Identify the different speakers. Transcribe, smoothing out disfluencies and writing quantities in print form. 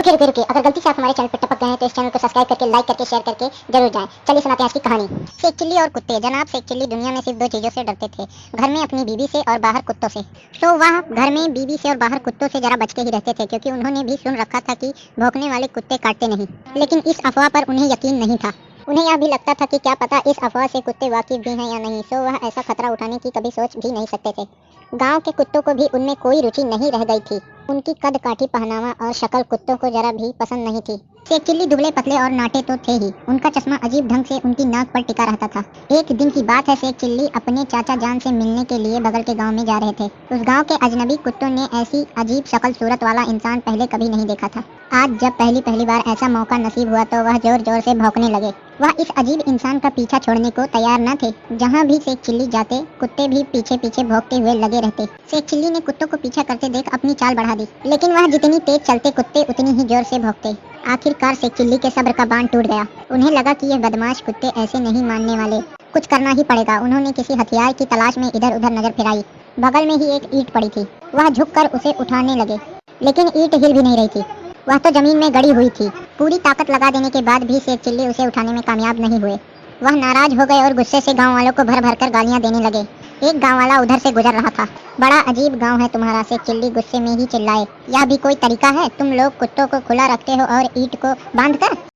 Speaker 1: रुके अगर गलती से आप हमारे चैनल पर टपक गए हैं तो इस चैनल को सब्सक्राइब करके लाइक करके शेयर करके जरूर जाएं। चलिए सुनाते हैं आज की कहानी। शेख चिल्ली और कुत्ते। जनाब शेख चिल्ली दुनिया में सिर्फ दो चीजों से डरते थे, घर में अपनी बीवी से और बाहर कुत्तों से। तो वह घर में बीवी से और बाहर कुत्तों से जरा बच के ही रहते थे, क्योंकि उन्होंने भी सुन रखा था कि भौंकने वाले कुत्ते काटते नहीं। लेकिन इस अफवाह पर उन्हें यकीन नहीं था। उन्हें यह भी लगता था कि क्या पता इस अफवाह से कुत्ते वाकिफ भी हैं या नहीं, सो वह ऐसा खतरा उठाने की कभी सोच भी नहीं सकते थे। गांव के कुत्तों को भी उनमें कोई रुचि नहीं रह गई थी। उनकी कद काठी पहनावा और शक्ल कुत्तों को जरा भी पसंद नहीं थी। शेख चिल्ली दुबले पतले और नाटे तो थे ही, उनका चश्मा अजीब ढंग से उनकी नाक पर टिका रहता था। एक दिन की बात है, शेख चिल्ली अपने चाचा जान से मिलने के लिए बगल के गांव में जा रहे थे। उस गांव के अजनबी कुत्तों ने ऐसी अजीब शक्ल सूरत वाला इंसान पहले कभी नहीं देखा था। आज जब पहली बार ऐसा मौका नसीब हुआ तो वह जोर जोर से भौंकने लगे। वह इस अजीब इंसान का पीछा छोड़ने को तैयार न थे। जहाँ भी शेख चिल्ली जाते कुत्ते भी पीछे पीछे भौंकते हुए लगे रहते। शेख चिल्ली ने कुत्तों को पीछा करते देख अपनी चाल बढ़ा दी, लेकिन वह जितनी तेज चलते कुत्ते उतनी ही जोर से भौंकते। आखिरकार शेख चिल्ली के सब्र का बांध टूट गया। उन्हें लगा कि ये बदमाश कुत्ते ऐसे नहीं मानने वाले, कुछ करना ही पड़ेगा। उन्होंने किसी हथियार की तलाश में इधर उधर नजर फिराई। बगल में ही एक ईंट पड़ी थी। वह झुककर उसे उठाने लगे, लेकिन ईंट हिल भी नहीं रही थी। वह तो जमीन में गड़ी हुई थी। पूरी ताकत लगा देने के बाद भी शेख चिल्ली उसे उठाने में कामयाब नहीं हुए। वह नाराज हो गए और गुस्से से गांव वालों को भर भर कर गालियां देने लगे। एक गांव वाला उधर से गुजर रहा था। बड़ा अजीब गांव है तुम्हारा, शेख चिल्ली गुस्से में ही चिल्लाए। यह भी कोई तरीका है? तुम लोग कुत्तों को खुला रखते हो और ईंट को बांध कर।